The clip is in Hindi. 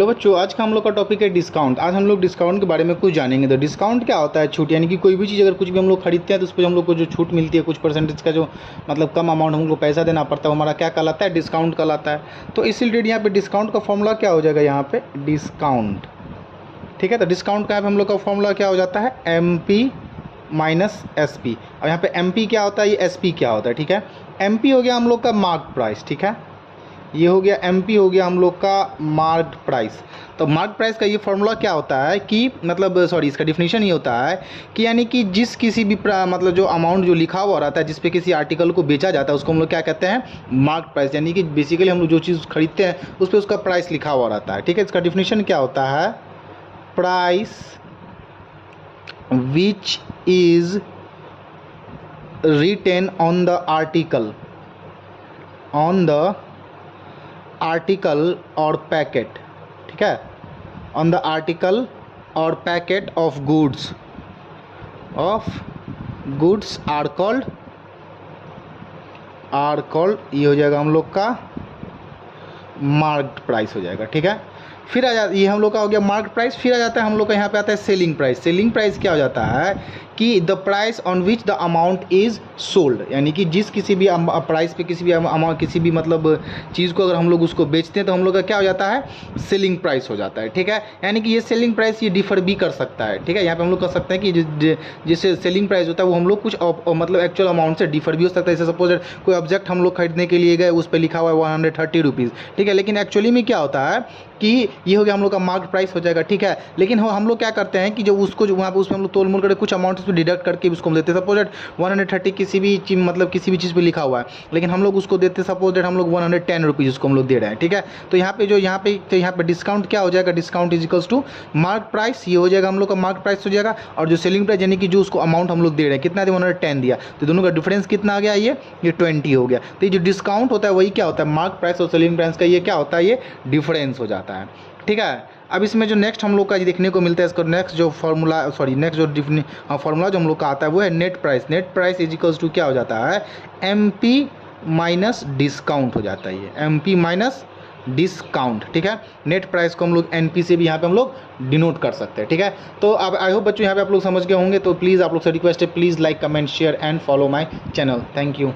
तो बच्चों आज का हम लोग का टॉपिक है डिस्काउंट। आज हम लोग डिस्काउंट के बारे में कुछ जानेंगे। तो डिस्काउंट क्या होता है? छूट, यानी कि कोई भी चीज़ अगर कुछ भी हम लोग खरीदते हैं तो उस पर हम लोग को जो छूट मिलती है, कुछ परसेंटेज का जो मतलब कम अमाउंट हमको पैसा देना पड़ता है, हमारा क्या कहलाता है? डिस्काउंट कहलाता है। तो इसी रिलेटेड यहाँ पे डिस्काउंट का फॉर्मूला क्या हो जाएगा? यहाँ पे डिस्काउंट, ठीक है। तो डिस्काउंट का यहाँ पे हम लोग का फॉर्मूला क्या हो जाता है? MP minus SP। और यहाँ पे MP क्या होता है, ये SP क्या होता है, ठीक है। MP हो गया हम लोग का मार्क प्राइस, ठीक है। ये हो गया MP हो गया हम लोग का मार्क प्राइस। तो मार्क प्राइस का ये फॉर्मूला क्या होता है कि मतलब सॉरी, इसका डिफिनीशन ये होता है कि यानी कि जिस किसी भी मतलब जो अमाउंट जो लिखा हुआ रहता है, जिस पे किसी आर्टिकल को बेचा जाता है, उसको हम लोग क्या कहते हैं? Mark price. यानी कि बेसिकली हम लोग जो चीज़ खरीदते हैं उस पर उसका प्राइस लिखा हुआ रहता है, ठीक है। इसका डिफिनीशन क्या होता है? Price which is written on the article or packet, ठीक है। on the article or packet of goods are called ये हो जाएगा हम लोग का मार्क्ड प्राइस हो जाएगा, ठीक है। फिर आ जाता, ये हम लोग का हो गया मार्केट प्राइस। फिर आ जाता है हम लोग का यहाँ पे आता है सेलिंग प्राइस। सेलिंग प्राइस क्या हो जाता है कि the price on which the amount is sold, यानी कि जिस किसी भी प्राइस पे किसी भी अमाउंट, किसी भी मतलब चीज़ को अगर हम लोग उसको बेचते हैं तो हम लोग का क्या हो जाता है? सेलिंग प्राइस हो जाता है, ठीक है। यानी कि ये सेलिंग प्राइस ये डिफर भी कर सकता है, ठीक है। यहाँ पे हम लोग कर सकते हैं कि जैसे सेलिंग प्राइस होता है वो हम लोग कुछ मतलब एक्चुअल अमाउंट से डिफर भी हो सकता है। जैसे सपोज कोई ऑब्जेक्ट हम लोग खरीदने के लिए गए, उस पर लिखा हुआ है 130 रुपीज़, ठीक है। लेकिन एक्चुअली में क्या होता है कि ये हो गया हम लोग का मार्केट प्राइस हो जाएगा, ठीक है। लेकिन हम लोग क्या करते हैं कि जो उसको जो वहाँ पे उसमें हम लोग तोल मोल करके कुछ अमाउंट उसमें डिडक्ट करके उसको हम देते हैं। सपोज 130 किसी भी चीज़ मतलब किसी भी चीज़ पे लिखा हुआ है, लेकिन हम लोग उसको देते हैं सपोज हम लोग 110 रुपीज़ उसको हम लोग दे रहे हैं, ठीक है। तो यहाँ पे डिस्काउंट क्या हो जाएगा? Discount is equals to mark price. ये हो जाएगा हम लोग का मार्क प्राइस हो जाएगा। और जो सेलिंग प्राइस यानी कि जो उसको अमाउंट हम लोग दे रहे हैं, कितना दिया? 110 दिया, तो दोनों का डिफरेंस कितना आ गया? ये 20 हो गया। तो ये जो डिस्काउंट होता है वही क्या होता है? मार्क प्राइस और सेलिंग प्राइस का ये क्या होता है? ये डिफरेंस हो जाता है, ठीक है। अब इसमें जो नेक्स्ट हम लोग का देखने को मिलता है, इसका नेक्स्ट जो फार्मूला नेक्स्ट जो फार्मूला जो हम लोग का आता है वो है net price. Net price is equals to क्या हो जाता है? MP माइनस डिस्काउंट हो जाता है। ये MP माइनस डिस्काउंट, ठीक है। नेट प्राइस को हम लोग NP से भी यहाँ पे हम लोग डिनोट कर सकते हैं, ठीक है। तो अब आई होप बच्चों यहाँ पे आप लोग समझ गए होंगे। तो प्लीज़ आप लोग से रिक्वेस्ट है, please like, comment, share and follow my channel. Thank you.